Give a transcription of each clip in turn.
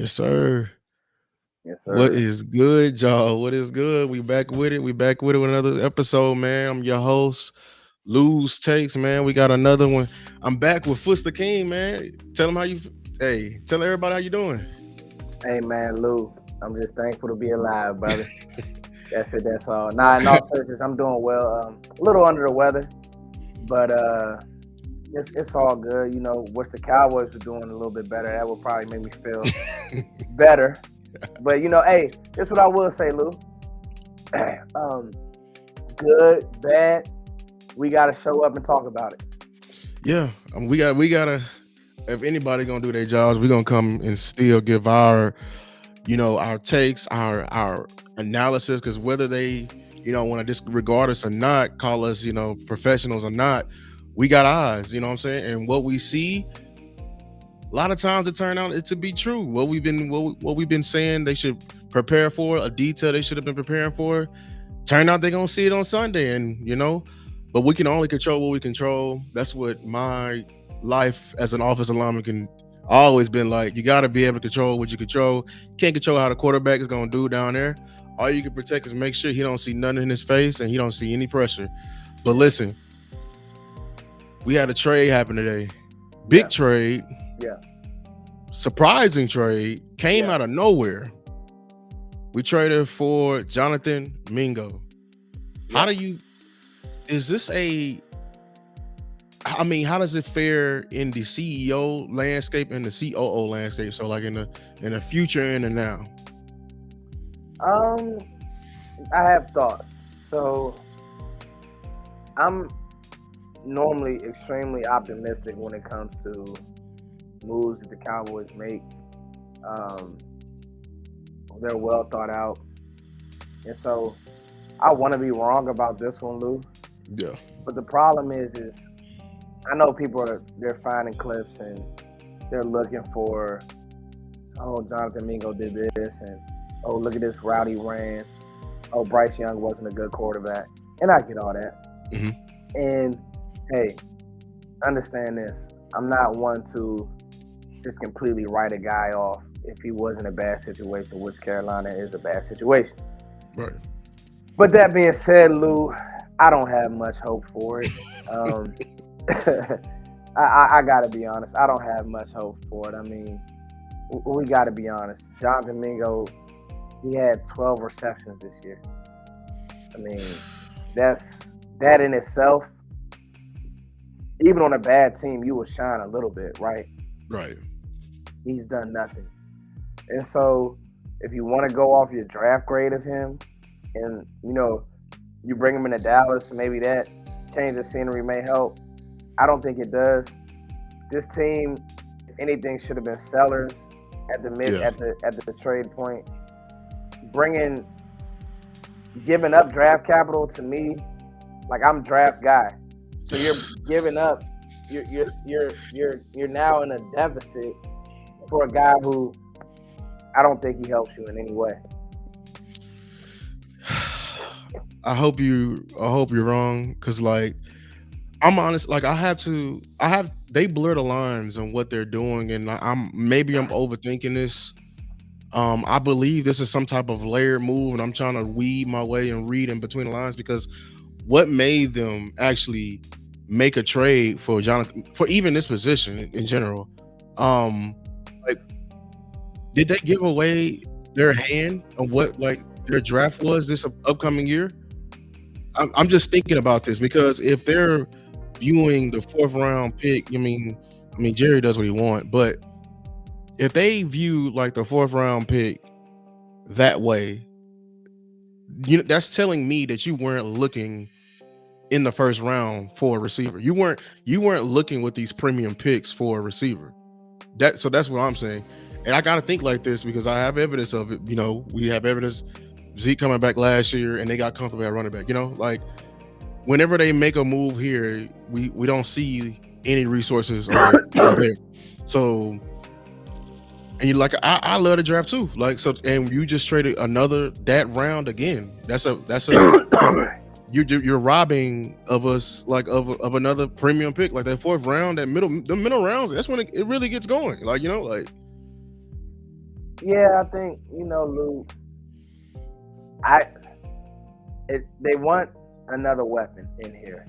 Yes, sir. Yes, What sir. is good, y'all? What is good? We back with it. We back with it with another episode, man. I'm your host, Lose Takes, man. We got another one. I'm back with Fuster King, man. Tell him how you. Hey, tell everybody how you doing. Hey, man, Lou. I'm just thankful to be alive, brother. That's it. That's all. Nah, in all seriousness, I'm doing well. A little under the weather, but it's all good. You know, wish the Cowboys were doing a little bit better. That would probably make me feel better. But hey, that's what I will say, Lou. um, good, bad. We gotta show up and talk about it. Yeah, we gotta. If anybody gonna do their jobs, we gonna come and still give our, our takes, our analysis, because whether they, want to disregard us or not, call us, professionals or not, we got eyes. You know what I'm saying? And what we see, a lot of times it turned out it to be true. What we've been saying they should prepare for, a detail they should have been preparing for, turned out they're gonna see it on Sunday, and but we can only control what we control. That's what my life as an office lineman can always been like. You got to be able to control what you control. Can't control how the quarterback is gonna do down there. All you can protect is make sure he don't see nothing in his face and he don't see any pressure. But listen, we had a trade happen today. Big Yeah, trade, yeah, surprising trade, came yeah, out of nowhere. We traded for Jonathan Mingo. How yeah. do you is this a I mean, how does it fare in the CEO landscape and the COO landscape? So like in the future and the now. Um, I have thoughts. So I'm normally extremely optimistic when it comes to moves that the Cowboys make. Um, they're well thought out, and so I want to be wrong about this one, Lou. Yeah. But the problem is I know people they're finding clips and they're looking for, oh, Jonathan Mingo did this, and oh, look at this Rowdy ran. Oh, Bryce Young wasn't a good quarterback, and I get all that. Hmm. And hey, understand this: I'm not one to just completely write a guy off if he was in a bad situation, which Carolina is a bad situation. Right. But that being said, Lou, I don't have much hope for it. Um, I got to be honest. I don't have much hope for it. I mean, we got to be honest. Jonathan Mingo, he had 12 receptions this year. I mean, that's that in itself. Even on a bad team, you will shine a little bit, right? Right. He's done nothing. And so, if you want to go off your draft grade of him, and you bring him into Dallas, maybe that change of scenery may help. I don't think it does. This team, if anything, should have been sellers at the mid Yeah. at the trade point. Bringing giving up draft capital to me, like I'm draft guy, so you're giving up. You're now in a deficit for a guy who I don't think he helps you in any way. I hope you're wrong, because like I'm honest, like they blur the lines on what they're doing, and I'm overthinking this. I believe this is some type of layered move, and I'm trying to weed my way and read in between the lines, because what made them actually make a trade for Jonathan, for even this position in general? Um, like, did they give away their hand on what like their draft was this upcoming year? I'm just thinking about this, because if they're viewing the fourth round pick, I mean Jerry does what he wants, but if they view like the fourth round pick that way, that's telling me that you weren't looking in the first round for a receiver. You weren't looking with these premium picks for a receiver. That's what I'm saying. And I gotta think like this because I have evidence of it. We have evidence Zeke coming back last year and they got comfortable at running back. Like whenever they make a move here, we don't see any resources are there. So, and you like I love the draft too. Like, so, and you just traded another that round again. That's a you're robbing of us, like of another premium pick, like that fourth round, the middle rounds. That's when it really gets going. Like, Yeah, I think Lou. I they want another weapon in here,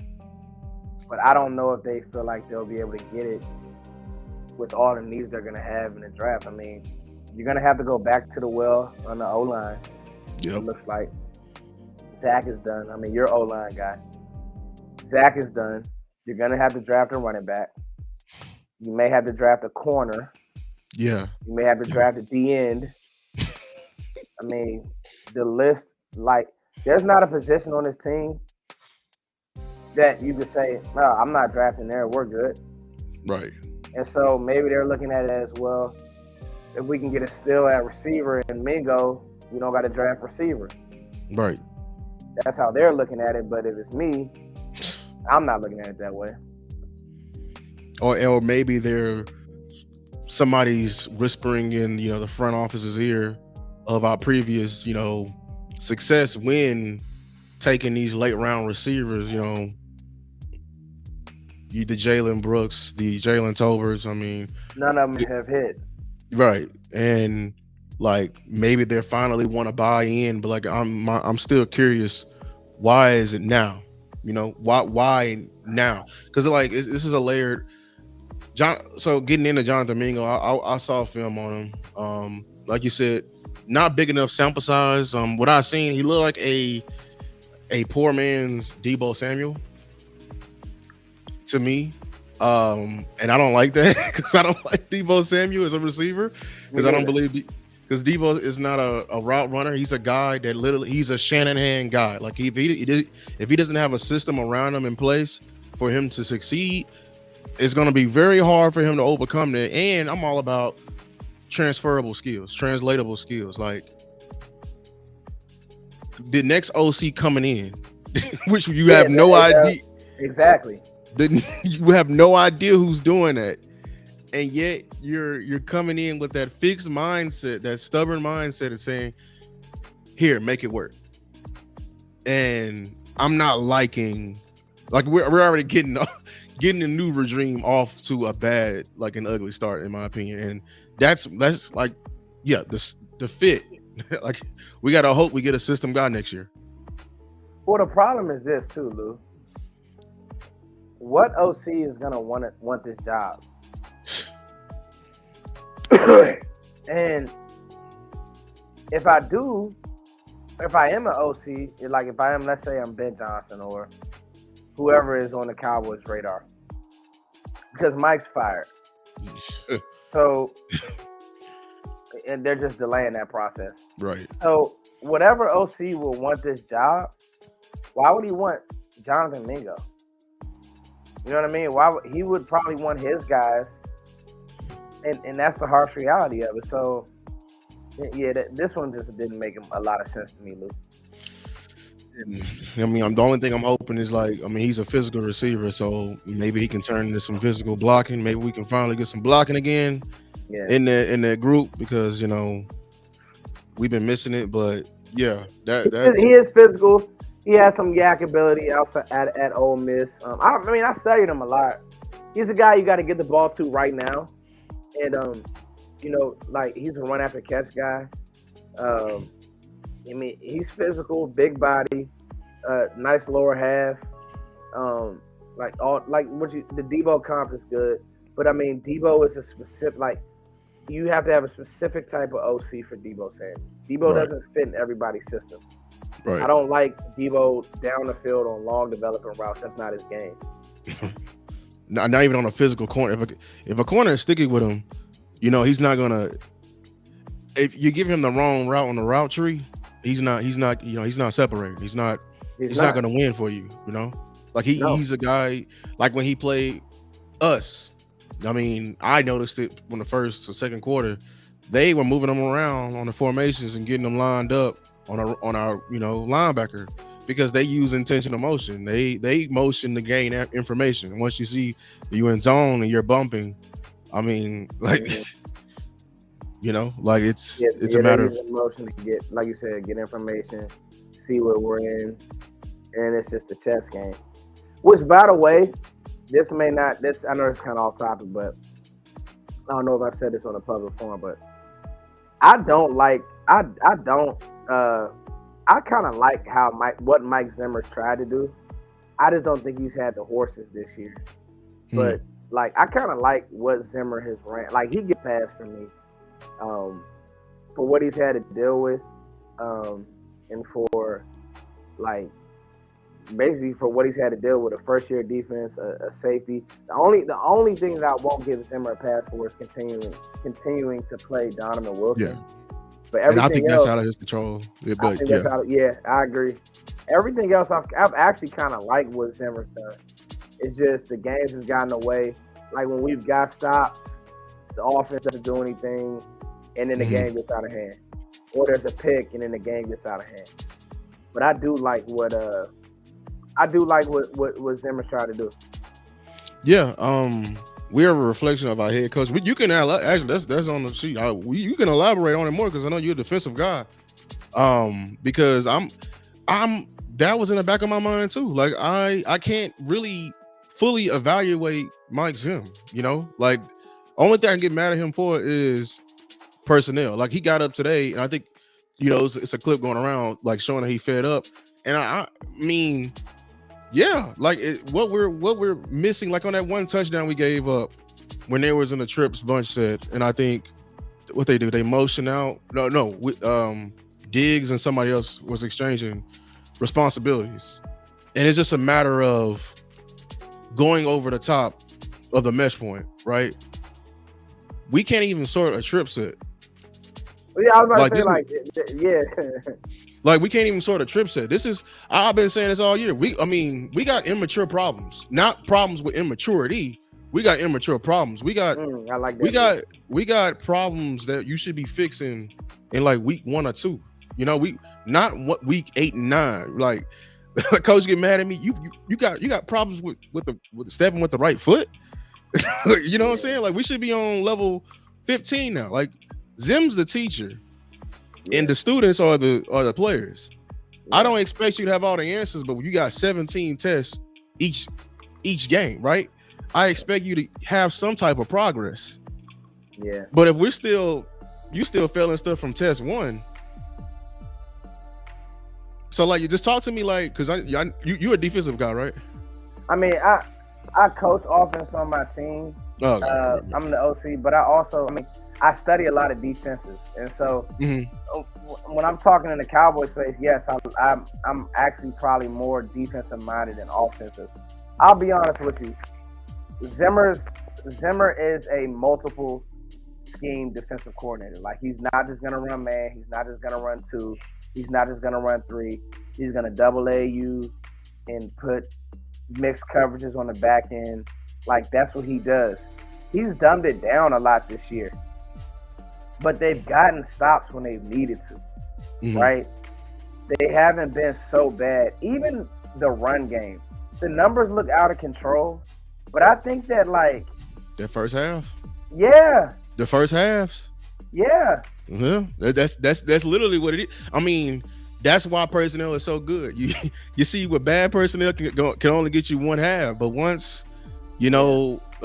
but I don't know if they feel like they'll be able to get it with all the needs they're gonna have in the draft. I mean, you're gonna have to go back to the well on the O line. It Yep. looks like Zach is done. I mean, your O line guy. Zach is done. You're gonna have to draft a running back. You may have to draft a corner. Yeah. You may have to Yeah. draft a D end. I mean, the list, like, there's not a position on this team that you could say, no, I'm not drafting there. We're good. Right. And so maybe they're looking at it as, well, if we can get a steal at receiver and Mingo, we don't got to draft receiver. Right. That's how they're looking at it. But if it's me, I'm not looking at it that way. Or maybe they're somebody's whispering in the front office's ear of our previous success when taking these late round receivers. The Jalen Brooks, the Jalen Tolbers. I mean, None of them it, have hit. right, and like maybe they finally want to buy in, but like I'm still curious. Why is it now? Why now? Because like this is a layered John. So getting into Jonathan Mingo, I saw a film on him. Like you said, not big enough sample size. What I seen, he looked like a poor man's Debo Samuel to me. And I don't like that because I don't like Debo Samuel as a receiver Me because I don't neither. believe because Debo is not a route runner. He's a guy that literally he's a Shanahan guy. Like if he doesn't have a system around him in place for him to succeed, it's going to be very hard for him to overcome that. And I'm all about transferable skills, translatable skills. Like the next OC coming in, which you Yeah, have no idea. exactly. You have no idea who's doing that, and yet you're coming in with that fixed mindset, that stubborn mindset of saying, "Here, make it work." And I'm not liking, like we're already getting getting the new regime off to a bad, like an ugly start, in my opinion. And that's like, yeah, the fit. Like we gotta hope we get a system guy next year. Well, the problem is this too, Lou. What OC is gonna want this job? And if I do, if I am an OC, like if I am, let's say I'm Ben Johnson or whoever is on the Cowboys radar, because Mike's fired, so and they're just delaying that process. Right. So whatever OC will want this job, why would he want Jonathan Mingo? You know what I mean? He would probably want his guys, and that's the harsh reality of it. So yeah, this one just didn't make a lot of sense to me, Luke. I mean, the only thing I'm hoping is like, I mean, he's a physical receiver, so maybe he can turn into some physical blocking. Maybe we can finally get some blocking again Yeah, in that group because we've been missing it. But yeah, he that's is physical. He has some yak ability outside at Ole Miss. I mean, I studied him a lot. He's a guy you got to get the ball to right now, and like he's a run after catch guy. I mean, he's physical, big body, nice lower half. The Debo comp is good, but I mean, Debo is a specific, like, you have to have a specific type of OC for Debo Samuel. Debo right, doesn't fit in everybody's system. I right. don't like Debo down the field on long developing routes. That's not his game. Not even on a physical corner. If a corner is sticky with him, he's not gonna. If you give him the wrong route on the route tree, he's not he's not separating. He's He's not not. gonna win for you. Like No. he's a guy like when he played us. I mean, I noticed it when the first or second quarter, they were moving them around on the formations and getting them lined up on our linebacker because they use intentional motion. They motion to gain that information. Once you see you in zone and you're bumping, I mean, like Mhm. like it's Yeah, a they're matter of using motion to get, like you said, get information, see what we're in, and it's just a chess game. Which, by the way, this may not. This I know it's kind of off topic, but I don't know if I've said this on a public forum, but I don't like. I don't. I kind of like how Mike Zimmer's tried to do. I just don't think he's had the horses this year. Hmm. But like, I kind of like what Zimmer has ran. Like, he gets past for me, um, for what he's had to deal with, and for like basically for what he's had to deal with, a first year defense, a safety. The only thing that I won't give Zimmer a pass for is continuing to play Donovan Yeah, Wilson. But and I think everything that's else, out of his control. Yeah, I but think yeah, that's out. Yeah, I agree. Everything else, I've actually kind of liked what Zimmer's done. It's just the games has gotten away. Like when we've got stops, the offense doesn't do anything, and then the mhm. game gets out of hand. Or there's a pick, and then the game gets out of hand. But I do like what Zimmer's trying to do. Yeah. We're a reflection of our head coach. You can actually that's on the sheet. You can elaborate on it more because I know you're a defensive guy. Because I'm that was in the back of my mind too. Like I can't really fully evaluate Mike Zim. Like only thing I can get mad at him for is personnel. Like he got up today, and I think it's a clip going around like showing that he fed up. And I mean, yeah, like what we're missing, like on that one touchdown we gave up when they was in the trips bunch set, and I think what they do, they motion out. No, Diggs and somebody else was exchanging responsibilities, and it's just a matter of going over the top of the mesh point, right? We can't even sort a trip set. But yeah, I was about Like to say this is yeah. like we can't even sort a trip set. This is I've been saying this all year. We got immature problems, not problems with immaturity. We got immature problems. We got I like we that. Too. got we got problems that you should be fixing in like week 1 or 2. We not what week 8 and 9. Like coach get mad at me. You got problems with stepping with the right foot. You know what I'm Yeah, saying? Like we should be on level 15 now. Like Zim's the teacher and yeah, the students are the players. I yeah, don't expect you to have all the answers, but you got 17 tests each each game, right? I expect you to have some type of progress. yeah. But if you still failing stuff from test 1, so like you just talk to me like because you're a defensive guy, right? I mean, I coach offense on my team. Oh, okay. I'm the OC, but I study a lot of defenses, and so Hmm. when I'm talking in the Cowboys space, yes, I'm actually probably more defensive minded than offensive. I'll be honest with you. Zimmer is a multiple scheme defensive coordinator. Like he's not just gonna run man. He's not just gonna run 2. He's not just gonna run 3. He's gonna double A you and put mixed coverages on the back end. Like that's what he does. He's dumbed it down a lot this year, but they've gotten stops when they've needed to. Hmm. Right? They haven't been so bad. Even the run game, the numbers look out of control. But I think that like, That first half, yeah, the first halves, yeah, yeah, that's literally what it is. I mean, that's why personnel is so good. You see, with bad personnel can only get you one half, but once yeah,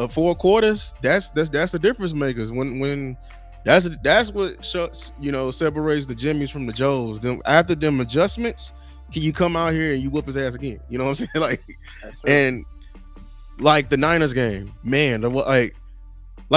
4 quarters, that's the difference makers. When that's what shuts separates the Jimmys from the Joes. Then after them adjustments, can you come out here and you whoop his ass again? You know what I'm saying? Like, that's true. and like the Niners game, man, like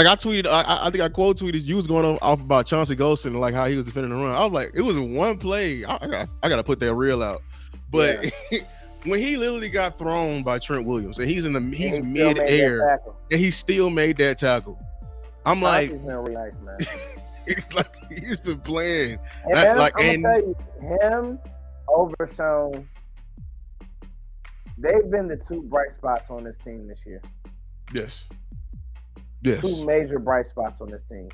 I tweeted, I think I quote tweeted you was going off about Chauncey Golston and like how he was defending the run. I was like, it was one play. I gotta put that reel out, but Yeah, when he literally got thrown by Trent Williams and and he's he still mid made that air tackle. and he still made that tackle. I'm like, Chauncey's been really nice, man. it's like he's been playing, And like, I'm gonna and tell you, him, Overshown, they've been the 2 bright spots on this team this year. yes, 2 yes, major bright spots on this team.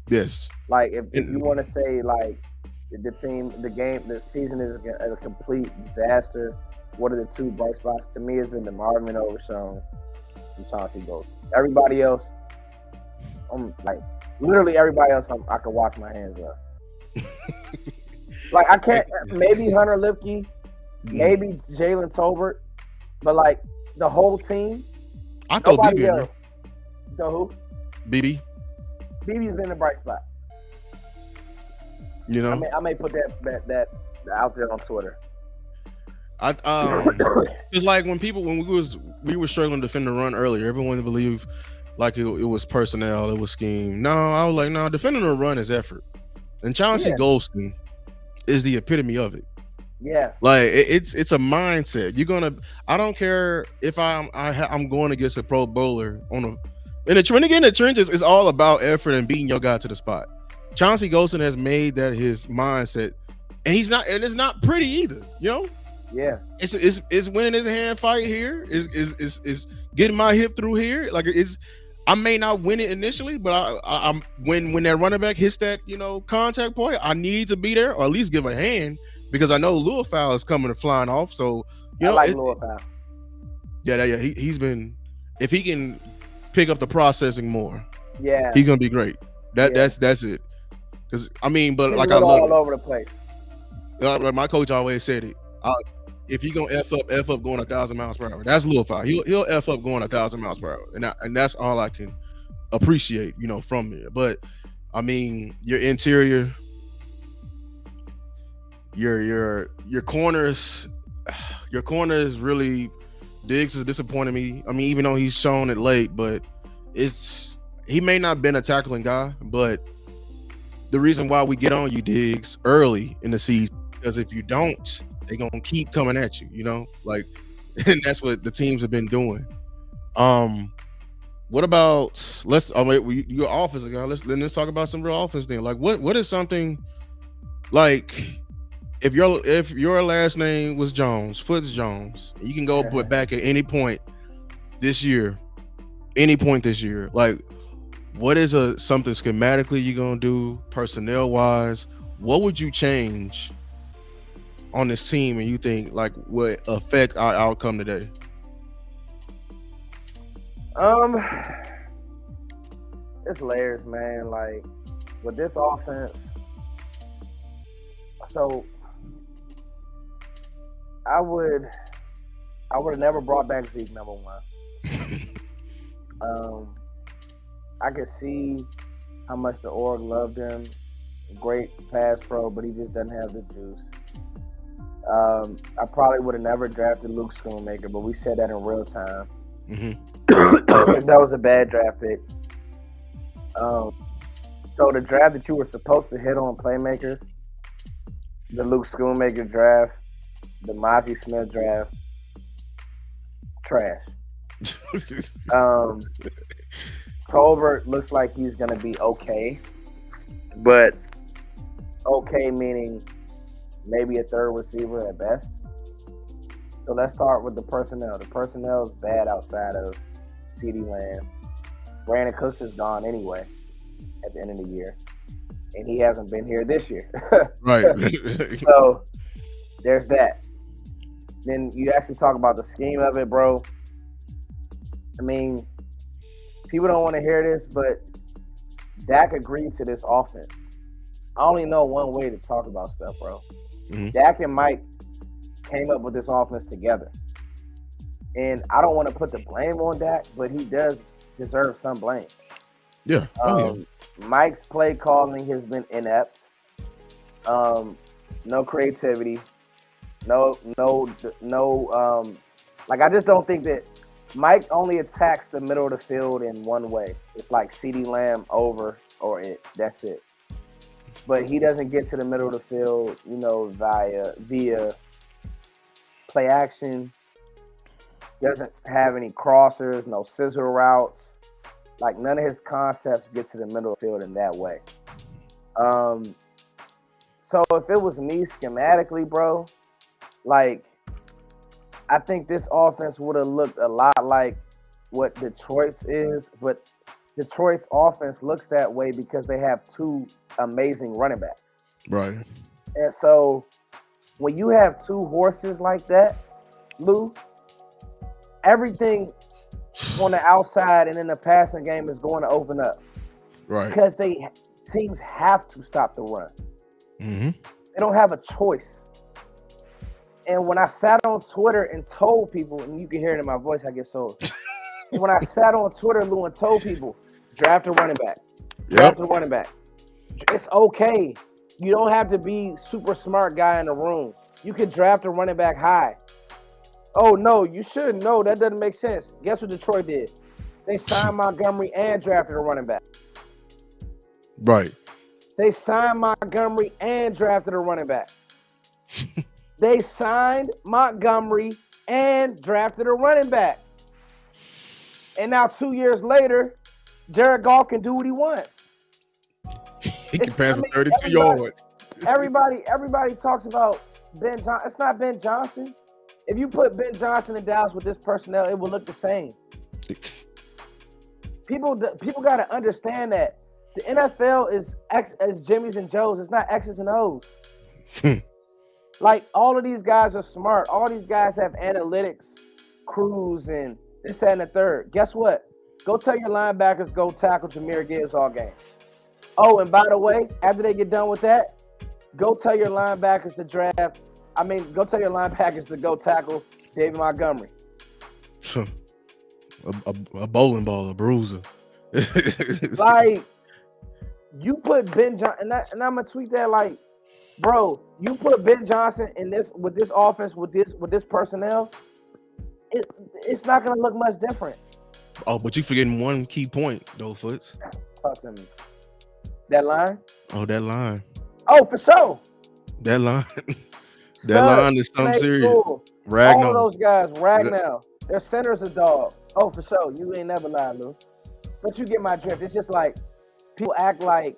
yes, Like if you and want to say like the team, the season is a complete disaster. What are the 2 bright spots? To me, it's been the Marvin Overshown and Chauncey Golston. Everybody else, I'm like literally everybody else. I can wash my hands up. Like I can't. Maybe Hunter Lipke, Mhm. maybe Jalen Tolbert, but like the whole team, I throw BB nobody in there. else. So who? BB. BB's been the bright spot. You know, I may put that out there on Twitter. I it's like when we were struggling to defend the run earlier. Everyone believed like it was personnel, it was scheme. No, I was like, no, defending the run is effort. And Chauncey Yeah. Golston is the epitome of it. Yes. Like it's a mindset. You're gonna. I don't care if I'm going against a Pro Bowler on a. And when you get in the trenches, it's all about effort and beating your guy to the spot. Chauncey Golston has made that his mindset, and it's not pretty either. You know, Yeah. it's winning his hand fight here. Is getting my hip through here. Like it's. I may not win it initially, but I'm when that running back hits that contact point, I need to be there or at least give a hand because I know Lua Fowl is coming and flying off. So I like Lua Fowl. Yeah. He's been if he can pick up the processing more, yeah, he's gonna be great. That's it. Because but he's like I love all it. over the place. Like my coach always said it. If you gonna f up going 1,000 miles per hour, that's Lua Fowl. He'll f up going 1,000 miles per hour, and that's all I can appreciate, from it. But your interior, your corners, your corners really. Diggs is disappointing me. Even though he's shown it late, but he may not been a tackling guy, but the reason why we get on you, Diggs, early in the season, because if you don't, they're gonna keep coming at you, like, and that's what the teams have been doing. What about your offense guy? Let's talk about some real offense then. Like, what is something like if your last name was Jones, Foots Jones, you can go put back at any point this year, like, what is something schematically you're gonna do, personnel wise? What would you change on this team, and you think like would affect our outcome today? It's layers, man. Like with this offense, so I would have never brought back Zeke, number one. I could see how much the org loved him. Great pass pro, but he just doesn't have the juice. I probably would have never drafted Luke Schoonmaker, but we said that in real time. That was a bad draft pick. So the draft that you were supposed to hit on playmakers, the Luke Schoonmaker draft, the Monty Smith draft, trash. Tolbert looks like he's going to be okay, but okay meaning maybe a third receiver at best. So let's start with the personnel. The personnel is bad outside of CeeDee Lamb. Brandon Cooks is gone anyway at the end of the year, and he hasn't been here this year. Right. So there's that. Then you actually talk about the scheme of it, bro. People don't want to hear this, but Dak agreed to this offense. I only know one way to talk about stuff, bro. Dak and Mike came up with this offense together. And I don't want to put the blame on Dak, but he does deserve some blame. Yeah. Mike's play calling has been inept. No creativity. No. I just don't think that Mike only attacks the middle of the field in one way. It's like CeeDee Lamb over or it. That's it. But he doesn't get to the middle of the field, via play action. Doesn't have any crossers, no scissor routes. Like none of his concepts get to the middle of the field in that way. So if it was me schematically, bro, like I think this offense would have looked a lot like what Detroit's is, but Detroit's offense looks that way because they have two amazing running backs. Right. And so when you have two horses like that, Lou, everything on the outside and in the passing game is going to open up. Right. Because teams have to stop the run. Mm-hmm. They don't have a choice. And when I sat on Twitter and told people, and you can hear it in my voice, I get so. When I sat on Twitter, Lou, and told people, draft a running back. Draft a running back. It's okay. You don't have to be super smart guy in the room. You could draft a running back high. Oh no, you shouldn't. No, that doesn't make sense. Guess what Detroit did? They signed Montgomery and drafted a running back. Right. They signed Montgomery and drafted a running back. They signed Montgomery and drafted a running back. And now 2 years later, Jared Goff can do what he wants. He can pass for 32 yards. Everybody talks about Ben Johnson. It's not Ben Johnson. If you put Ben Johnson in Dallas with this personnel, it will look the same. People got to understand that the NFL is X as Jimmy's and Joe's. It's not X's and O's. Like, all of these guys are smart. All these guys have analytics, crews, and this, that, and the third. Guess what? Go tell your linebackers go tackle Jahmyr Gibbs all game. Oh, and by the way, after they get done with that, go tell your linebackers to go tell your linebackers to go tackle David Montgomery. a bowling ball, a bruiser. Like, you put Ben Johnson, and I'm gonna tweet that like, bro, you put Ben Johnson in this with this offense with this personnel, it's not gonna look much different. Oh, but you forgetting one key point though, Foots. Talk to me. That line? Oh, that line. Oh, for sure. That line. That line is something serious. Cool. Ragnar. All of those guys, Ragnar. Their center's a dog. Oh, for sure. You ain't never lied, Lou. But you get my drift. It's just like people act like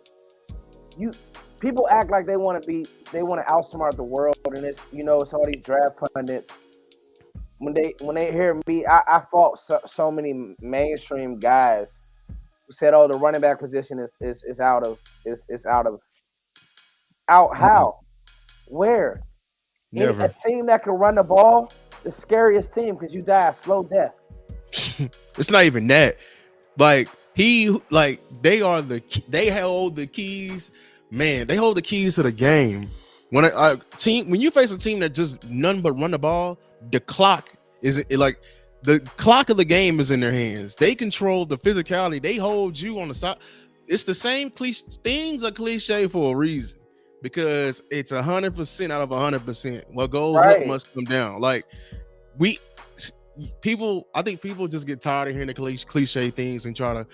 they want to outsmart the world, and it's it's all these draft pundits. When they hear me, I fought so many mainstream guys who said, "Oh, the running back position is out how? Where? Never. A team that can run the ball, the scariest team because you die a slow death." It's not even that. Like they hold the keys. Man, they hold the keys to the game. When when you face a team that just none but run the ball, the clock is like the clock of the game is in their hands. They control the physicality. They hold you on the side. It's the same cliche. Things are cliche for a reason because it's 100% out of 100%. What goes up must come down. Like I think people just get tired of hearing the cliche things and try to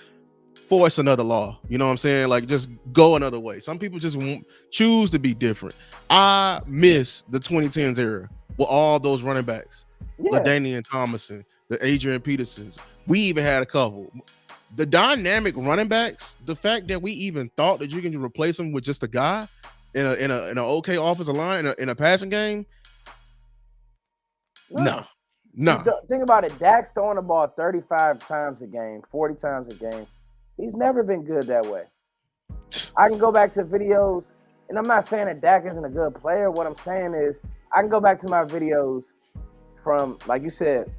force another law. You know what I'm saying? Like, just go another way. Some people just won't choose to be different. I miss the 2010s era with all those running backs. Yeah. LaDainian Tomlinson, the Adrian Petersons. We even had a couple. The dynamic running backs, the fact that we even thought that you can replace them with just a guy in an okay offensive line in a passing game. No. Think about it. Dak's throwing the ball 35 times a game, 40 times a game. He's never been good that way. I can go back to videos, and I'm not saying that Dak isn't a good player. What I'm saying is I can go back to my videos from, like you said,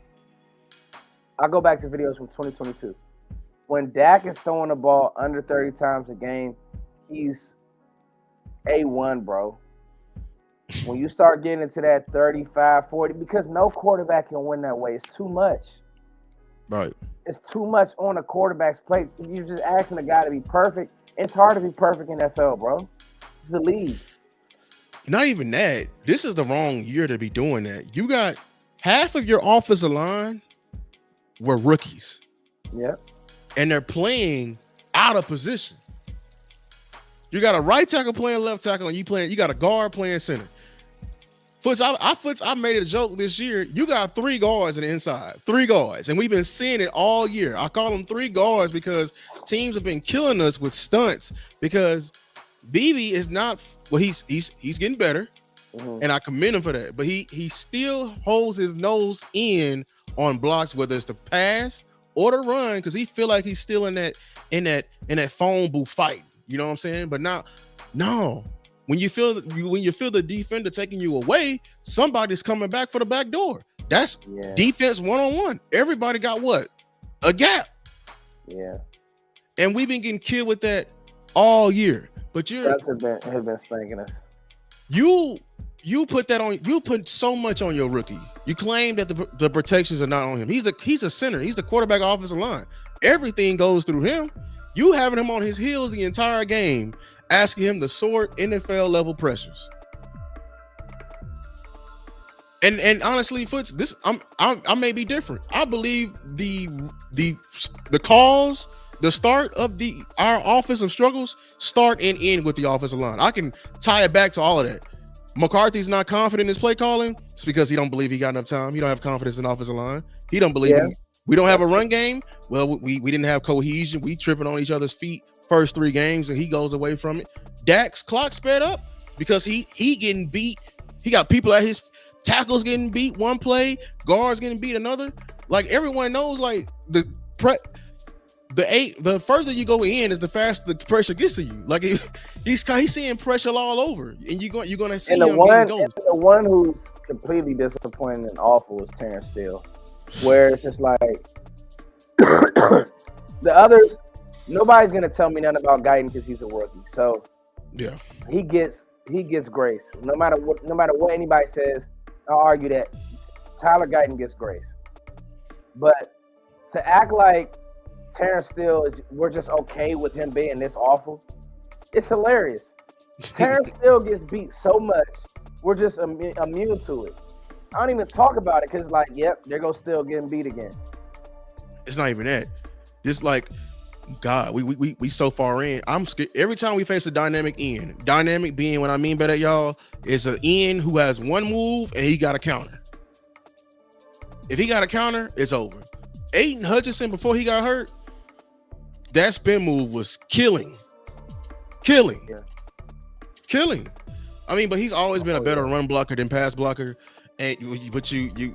I'll go back to videos from 2022. When Dak is throwing the ball under 30 times a game, he's A1, bro. When you start getting into that 35, 40, because no quarterback can win that way. It's too much. Right. It's too much on a quarterback's plate. You're just asking a guy to be perfect. It's hard to be perfect in NFL, bro. It's the league. Not even that. This is the wrong year to be doing that. You got half of your offensive line were rookies. Yep. And they're playing out of position. You got a right tackle playing left tackle, and you got a guard playing center. I made it a joke this year. You got 3 guards in the inside, 3 guards, and we've been seeing it all year. I call them 3 guards because teams have been killing us with stunts. Because BB is not well. He's getting better, and I commend him for that. But he still holds his nose in on blocks, whether it's the pass or the run, because he feel like he's still in that phone booth fight. You know what I'm saying? But now, no. When you feel the defender taking you away, somebody's coming back for the back door. That's defense 1-on-1. Everybody got what? A gap. Yeah. And we've been getting killed with that all year. But has been spanking us. You put that on. You put so much on your rookie. You claim that the protections are not on him. He's a center. He's the quarterback offensive line. Everything goes through him. You having him on his heels the entire game. asking him to sort NFL level pressures. And honestly, Foots, this I may be different. I believe the the cause, the start of the our offensive struggles start and end with the offensive line. I can tie it back to all of that. McCarthy's not confident in his play calling. It's because he don't believe he got enough time. He don't have confidence in the offensive line. He don't believe Yeah, him. We don't have a run game. Well, we didn't have cohesion. We tripping on each other's feet first 3 games, and he goes away from it. Dak's clock sped up because he getting beat. He got people at his tackles getting beat one play, guards getting beat another. Like everyone knows, like the further you go in is the faster the pressure gets to you. Like he's seeing pressure all over, and you're gonna see and the him getting one goals. and the one who's completely disappointing and awful is Terrence Steele, where it's just like the others. Nobody's gonna tell me nothing about Guyton because he's a rookie. So Yeah, he gets grace. No matter what anybody says, I'll argue that Tyler Guyton gets grace. But to act like Terrence Steele we're just okay with him being this awful, it's hilarious. Terrence Steele gets beat so much, we're just immune to it. I don't even talk about it because, like, yep, there goes Steele getting beat again. it's not even that. Just like God, we so far in. I'm scared every time we face a dynamic end. Dynamic being what I mean by that, y'all, is an end who has one move and he got a counter. If he got a counter, it's over. Aiden Hutchinson, before he got hurt, that spin move was killing. Yeah. I mean, but he's always been a Oh, better yeah. run blocker than pass blocker. And but you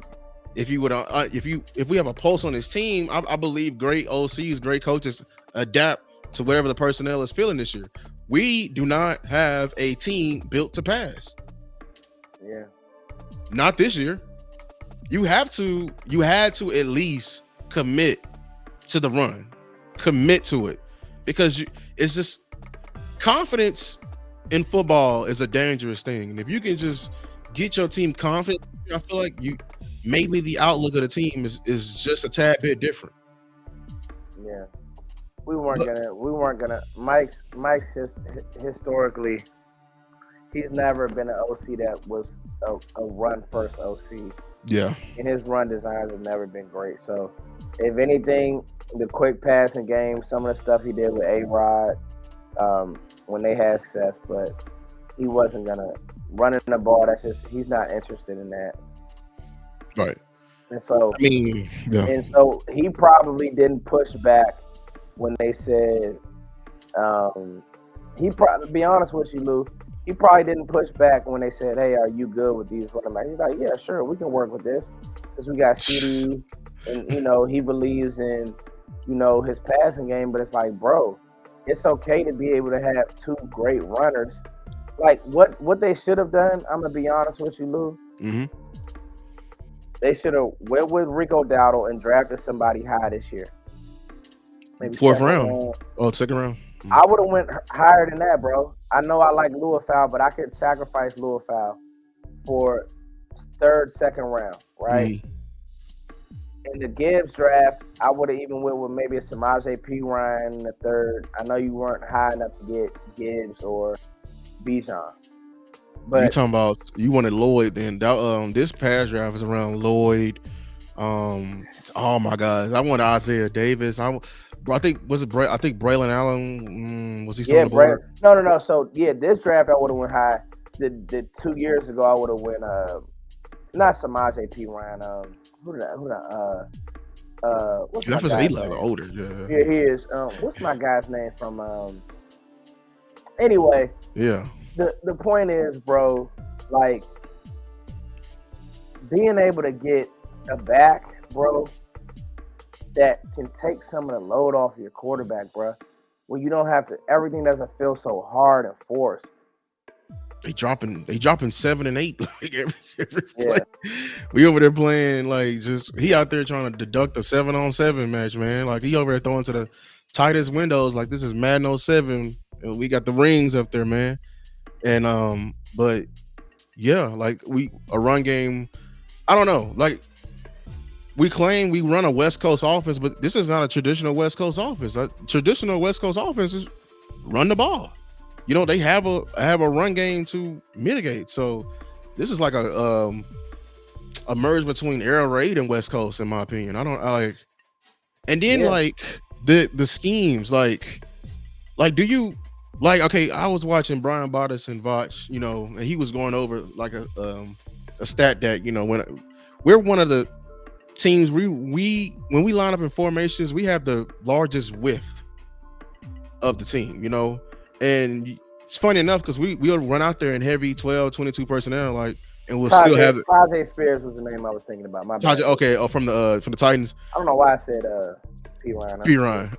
if you would if we have a pulse on his team, I believe great OCs, great coaches adapt to whatever the personnel is feeling this year. We do not have a team built to pass. Yeah. Not this year. You had to at least commit to the run. Commit to it. Because it's just confidence in football is a dangerous thing. And if you can just get your team confident, I feel like maybe the outlook of the team is just a tad bit different. Yeah. We weren't gonna. Mike's historically, he's never been an OC that was a run first OC. Yeah. And his run designs have never been great. So, if anything, the quick passing game, some of the stuff he did with A-Rod, when they had success, but he wasn't gonna running the ball. That's just he's not interested in that. Right. And so, I mean, yeah. and so he probably didn't push back when they said, he probably, to be honest with you, Lou, he probably didn't push back when they said, "Hey, are you good with these running backs?" He's like, "Yeah, sure, we can work with this because we got CD, and he believes in his passing game." But it's like, bro, it's okay to be able to have two great runners. Like what they should have done. I'm gonna be honest with you, Lou. Mm-hmm. They should have went with Rico Dowdle and drafted somebody high this year. Maybe Fourth second round. Oh, second round. I would have went higher than that, bro. I know I like Luafau, but I could sacrifice Luafau for third, second round, right? In the Gibbs draft, I would have even went with maybe a Samaje P. Ryan in the third. I know you weren't high enough to get Gibbs or Bijan. But you talking about you wanted Lloyd, then this pass draft is around Lloyd. Oh my God, I wanted Isaiah Davis. I think I think Braylon Allen was he still on the board? No. So this draft I would have went high. The 2 years ago I would have went not Samaje P. Ryan. What's my That was guy's 8 level name? older. Yeah. Yeah, he is. What's my guy's name from? Anyway, Yeah. the point is, bro, like being able to get a back, bro, that can take some of the load off your quarterback, bro. Where you don't have to, everything doesn't feel so hard and forced. They dropping 7 and 8 like every Yeah. play. We over there playing like he out there trying to deduct a 7-on-7 match, man. Like he over there throwing to the tightest windows like this is Madden 07 and we got the rings up there, man. And but yeah, like a run game. I don't know. Like we claim we run a West Coast offense, but this is not a traditional West Coast offense. A traditional West Coast offense is run the ball. they have a run game to mitigate. So this is like a merge between Air Raid and West Coast, in my opinion. I like, and then Yeah, like the schemes, like do you like? Okay, I was watching Brian Bottas and Vach, and he was going over like a stat that when we're one of the teams we when we line up in formations, we have the largest width of the team, it's funny enough because we'll run out there in heavy 12, 22 personnel, like, and we'll still Tajay have it. Tajay Spears was the name I was thinking about. My bad. Okay, from the Titans. I don't know why I said P Ryan. P Ryan.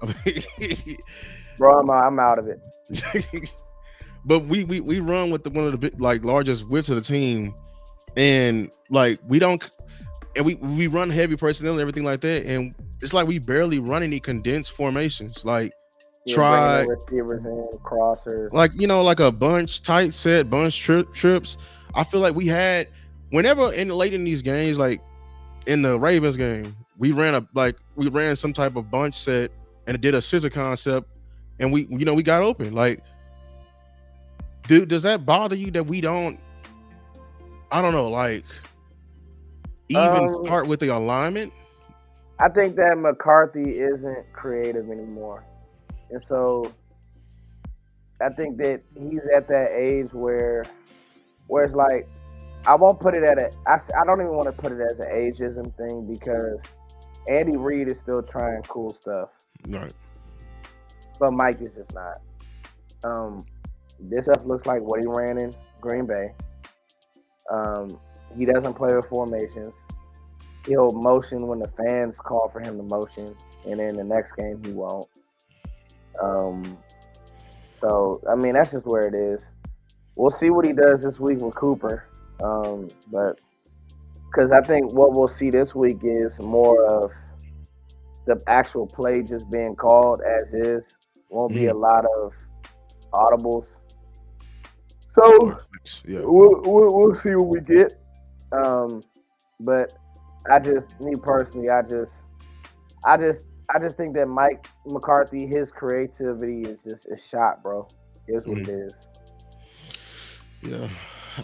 Bro, I'm out of it. But we run with one of the like largest widths of the team, and like we don't, and we run heavy personnel and everything like that, and it's like we barely run any condensed formations. Like Yeah, bringing try in receivers in, crossers. like like a bunch tight set bunch trips. I feel like we had whenever late in these games, like in the Ravens game, we ran some type of bunch set and did a scissor concept, and we got open. Like, dude, does that bother you that we don't? I don't know, like even Um, start with the alignment. I think that McCarthy isn't creative anymore, and so I think that he's at that age where it's like I won't put it at I don't even want to put it as an ageism thing because Andy Reid is still trying cool stuff, Right. but Mike is just not. Um, this stuff looks like what he ran in Green Bay. Um, he doesn't play with formations. He'll motion when the fans call for him to motion, and then the next game he won't. Um, so I mean that's just where it is. We'll see what he does this week with Cooper, but because I think what we'll see this week is more of the actual play just being called as is. Won't be a Mhm. lot of audibles. So Yeah. we'll see what we get. Um, but me personally, I just think that Mike McCarthy, his creativity is shot, bro. Is what it Mhm. is. Yeah.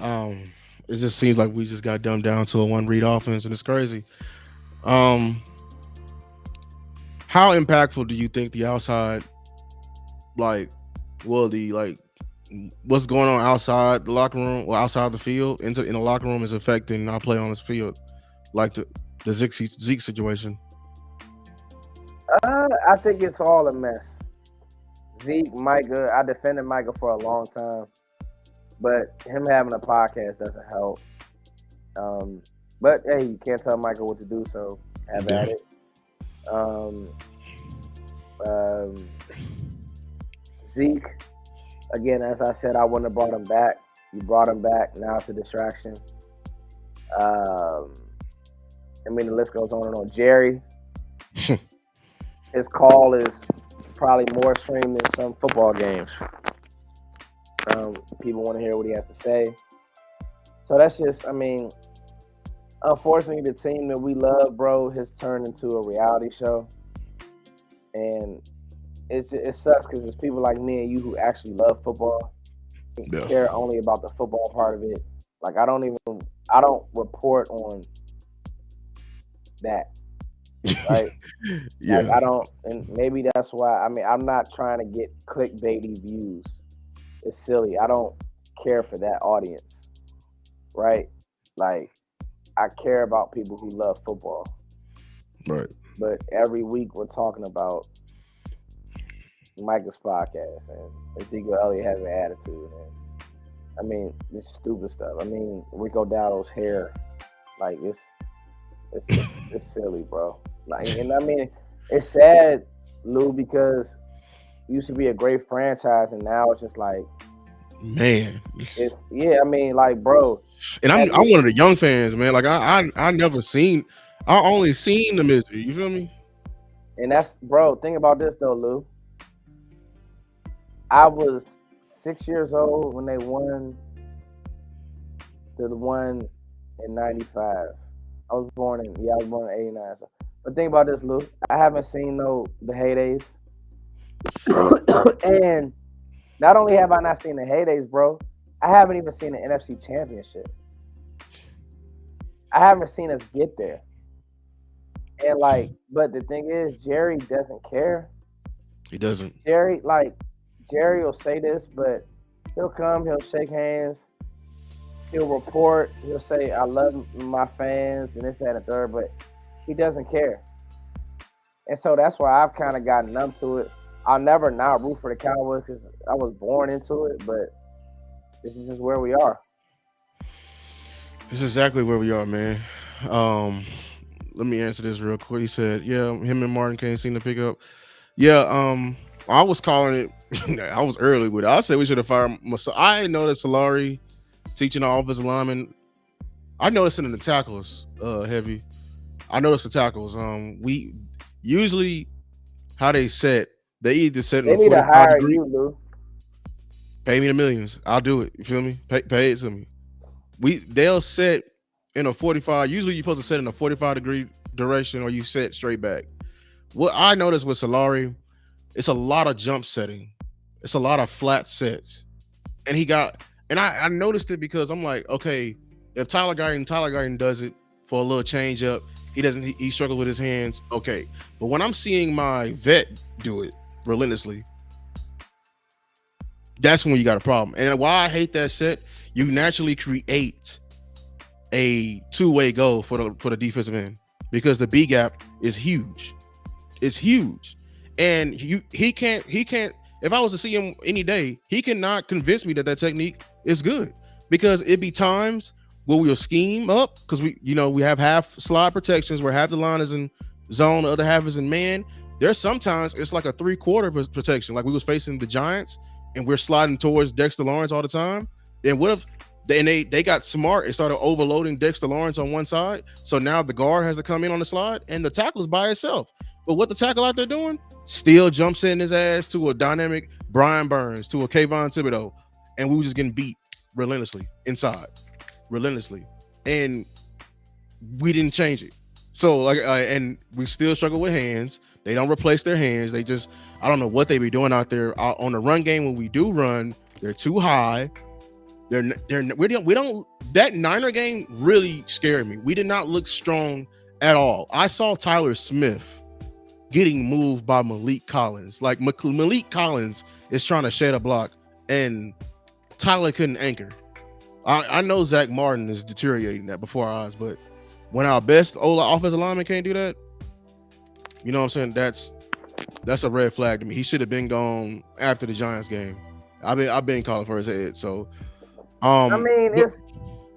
Um, it just seems like we just got dumbed down to a one read offense, and it's crazy. Um, how impactful do you think the outside, like, the like, what's going on outside the locker room or outside the field in the locker room is affecting our play on this field, like the Zeke situation? I think it's all a mess. Zeke, Micah, I defended Micah for a long time, but him having a podcast doesn't help. Um, but hey, you can't tell Micah what to do, so have Yeah. at it. Um, um, Zeke, again, as I said, I wouldn't have brought him back. You brought him back. Now it's a distraction. Um, I mean, the list goes on and on. Jerry, his call is probably more streamed than some football games. People want to hear what he has to say. So that's just, I mean, unfortunately, the team that we love, bro, has turned into a reality show. And it sucks because it's people like me and you who actually love football, Yeah. care only about the football part of it. Like, I don't report on that, right? Like Yeah. I don't, and maybe that's why. I mean, I'm not trying to get clickbaity views. It's silly. I don't care for that audience, right? Like I care about people who love football. Right. But every week we're talking about Micah's podcast and Ezekiel Elliott has an attitude, and I mean this stupid stuff. I mean Rico Dowdle's hair, like it's silly, bro. Like, and I mean it's sad, Lou, because it used to be a great franchise, and now it's just like Man. it's yeah. I mean, like, bro, And at I'm least, one of the young fans, man. Like I never seen, I only seen the misery. You feel me? and that's bro. Think about this though, Lou. I was 6 years old when they won the one in '95. I was born in '89. So. But think about this, Lou. I haven't seen the heydays, and Not only have I not seen the heydays, bro, I haven't even seen the NFC Championship. I haven't seen us get there. And like, but the thing is, Jerry doesn't care. He doesn't. Jerry, like, Jerry will say this, but he'll come, he'll shake hands, he'll report, he'll say, "I love my fans," and this, that, and the third, but he doesn't care. And so that's why I've kind of gotten numb to it. I'll never not root for the Cowboys because I was born into it, but this is just where we are. It's exactly where we are, man. Um, Let me answer this real quick. He said, "Yeah, him and Martin can't seem to pick up." Yeah, I was calling it. I was early with it. I said we should have fired. I didn't know that Solari teaching our offensive linemen. I noticed it in the tackles, heavy. I noticed the tackles. We usually how they set. They either set in They a need to 45 hire degree. you, Lou. Pay me the millions. I'll do it. You feel me? Pay it to me. They'll set in a 45. Usually you're supposed to set in a 45-degree direction or you set straight back. What I noticed with Solari, it's a lot of jump setting. It's a lot of flat sets. And he got and I noticed it because I'm like, okay, if Tyler Guyton does it for a little change up, he doesn't he struggles with his hands. Okay. But when I'm seeing my vet do it relentlessly, that's when you got a problem. And why I hate that set, you naturally create a two-way goal for the defensive end because the B gap is huge. It's huge. And he can't if I was to see him any day, he cannot convince me that that technique is good because it be times where we'll scheme up because we have half slide protections where half the line is in zone, the other half is in man. There's sometimes it's like a three-quarter protection, like we was facing the Giants and we're sliding towards Dexter Lawrence all the time. Then what if they got smart and started overloading Dexter Lawrence on one side? So now the guard has to come in on the slide and the tackle's by itself. But what the tackle out there doing? Still jumps in his ass to a dynamic Brian Burns, to a Kayvon Thibodeau, and we were just getting beat relentlessly inside, relentlessly, and we didn't change it. So and we still struggle with hands. They don't replace their hands. They just I don't know what they be doing out there on the run game. When we do run, they're too high. We don't that Niner game really scared me. We did not look strong at all. I saw Tyler Smith getting moved by Malik Collins. Like Malik Collins is trying to shed a block, and Tyler couldn't anchor. I know Zach Martin is deteriorating that before our eyes, but when our best offensive lineman can't do that, you know what I'm saying? That's a red flag to me. He should have been gone after the Giants game. I've been calling for his head. So I mean, but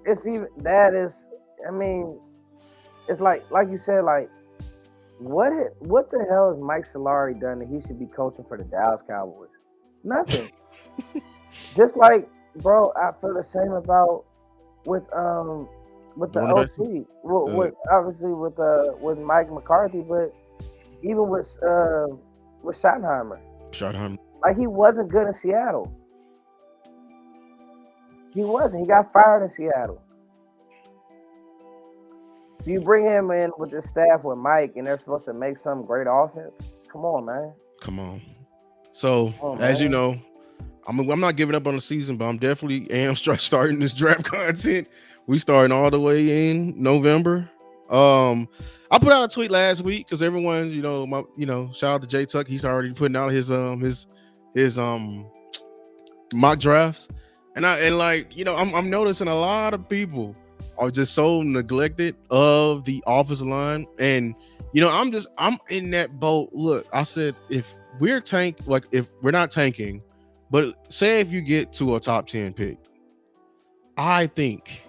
it's even that is. I mean, it's like you said, like what the hell has Mike Solari done that he should be coaching for the Dallas Cowboys? Nothing. Just like, bro, I feel the same about with the doing the best. OC. With obviously with Mike McCarthy, but even with Schottenheimer, Schottenheimer. like he wasn't good in Seattle. He wasn't. He got fired in Seattle. So you bring him in with this staff with Mike, and they're supposed to make some great offense. Come on, man. Come on. So Come on, as you man. know, I'm not giving up on the season, but I'm definitely am starting this draft content. We starting all the way in November. I put out a tweet last week because everyone, shout out to Jay Tuck. He's already putting out his mock drafts, I'm noticing a lot of people are just so neglected of the offensive line, and I'm in that boat. Look, I said if if we're not tanking, but say if you get to a top 10 pick, I think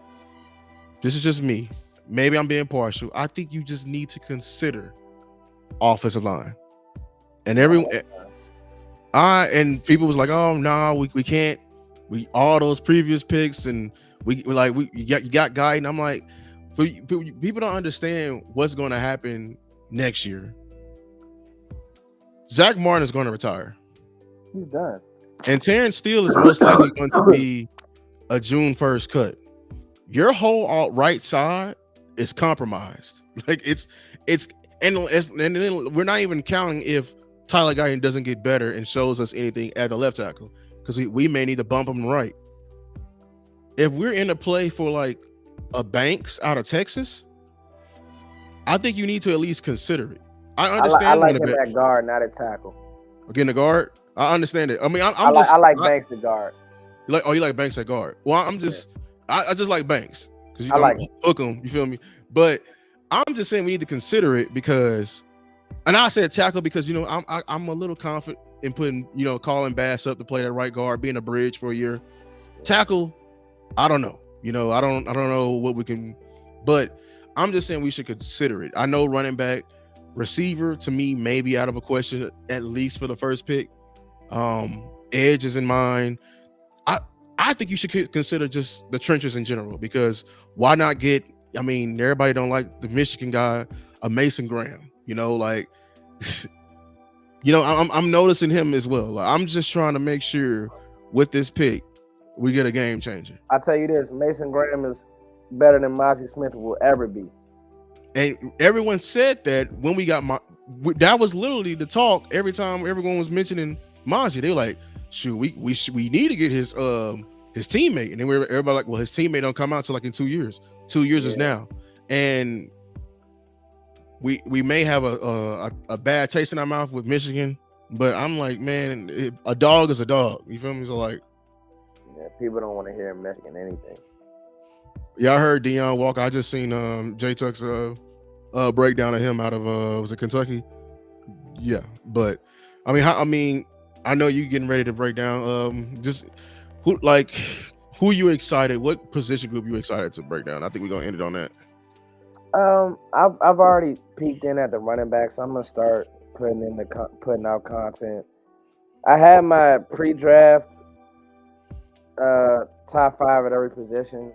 this is just me. Maybe I'm being partial. I think you just need to consider offensive line. And everyone, No, and people was like, "Oh no, we can't. We all those previous picks, and you got guy." And I'm like, people don't understand what's going to happen next year. Zach Martin is going to retire, he's done. and Terrence Steele is most likely going to be a June 1st cut. Your whole right side is compromised. Like and then we're not even counting if Tyler Guyton doesn't get better and shows us anything at the left tackle. because we may need to bump him right. If we're in a play for like a Banks out of Texas, I think you need to at least consider it. I I understand like running him back at guard, not at tackle. again the guard. I understand it. I mean, I'm just I like Banks at guard. like, oh, you like Banks at guard. Well, Yeah, I just like Banks because I I'm like him. hook him. You feel me? But I'm just saying we need to consider it because, and I said tackle because I'm a little confident in putting calling Bass up to play that right guard, being a bridge for a year. Tackle, I don't know. I don't know what we can, but I'm just saying we should consider it. I know running back, receiver to me maybe out of a question at least for the first pick. Edge is in mind. I I think you should consider just the trenches in general because why not get? I mean, everybody don't like the Michigan guy, a Mason Graham. Like I'm noticing him as well. Like, I'm just trying to make sure with this pick we get a game changer. I tell you this, Mason Graham is better than Mozzie Smith will ever be. And everyone said that when we got that was literally the talk every time everyone was mentioning Mozzie. They were like, shoot, we need to get his teammate. And then everybody like, well, his teammate don't come out till like in 2 years. 2 years is now. And we may have a bad taste in our mouth with Michigan, but I'm like, man, a dog is a dog. You feel me? So like, yeah, people don't want to hear Michigan anything. Yeah, I heard Deion Walker. I just seen J Tuck's breakdown of him out of was it Kentucky? Yeah, but I mean, I know you getting ready to break down. Just who you excited? What position group you excited to break down? I think we're gonna end it on that. I've already peeked in at the running back, so I'm gonna start putting out content. I had my pre-draft top 5 at every position.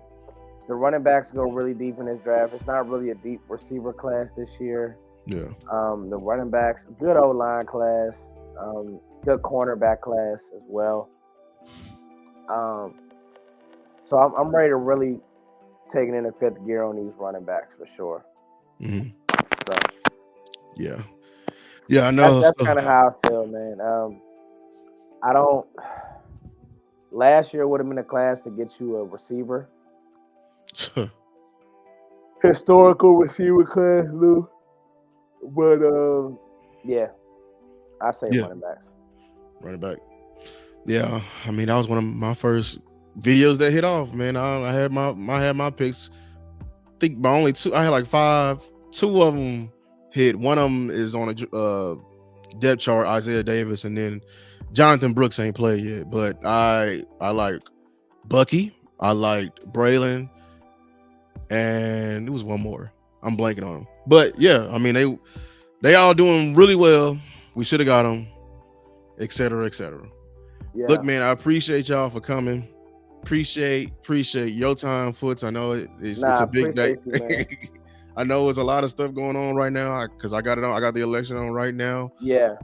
The running backs go really deep in this draft. It's not really a deep receiver class this year. Yeah. The running backs, good old line class, good cornerback class as well. So I'm ready to really take it into fifth gear on these running backs for sure. Mm-hmm. So yeah, I know. That's kind of how I feel, man. I don't. Last year would have been a class to get you a receiver. Historical receiver class, Lou. But yeah, I say running backs. Running back. Yeah, I mean that was one of my first videos that hit off, man. I had my picks. I think my only two. I had like 5. 2 of them hit. One of them is on a depth chart. Isaiah Davis, and then Jonathan Brooks ain't played yet. But I like Bucky. I liked Braylon, and there was one more. I'm blanking on them. But yeah, I mean they all doing really well. We should have got them, et cetera, et cetera. Yeah. Look, man, I appreciate y'all for coming. Appreciate your time, Foots. I know it's a big day. I know there's a lot of stuff going on right now because I got it on. I got the election on right now. Yeah.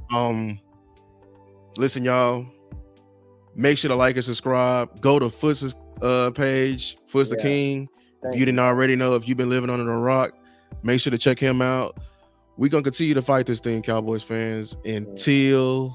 Listen, y'all. Make sure to like and subscribe. Go to Foots' page, Foots the King. If you didn't already know, if you've been living under a rock, make sure to check him out. We're gonna continue to fight this thing, Cowboys fans, until